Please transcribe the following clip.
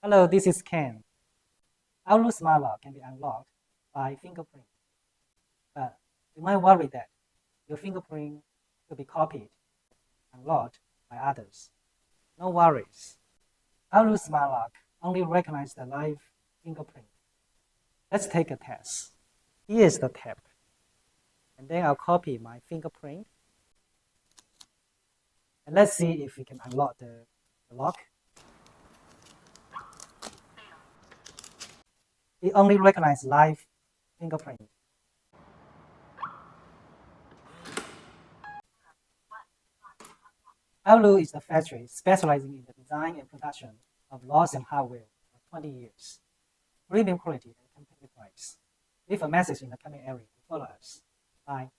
Hello, this is Ken. Our Smart Lock can be unlocked by fingerprint, but you might worry that your fingerprint could be copied, unlocked by others. No worries. Our Smart Lock only recognizes the live fingerprint. Let's take a test. Here is the tap, and then I'll copy my fingerprint, and let's see if we can unlock the lock. It only recognizes live fingerprint. Aulu is a factory specializing in the design and production of locks and hardware for 20 years. Premium quality and competitive price. Leave a message in the comment area to follow us. Bye.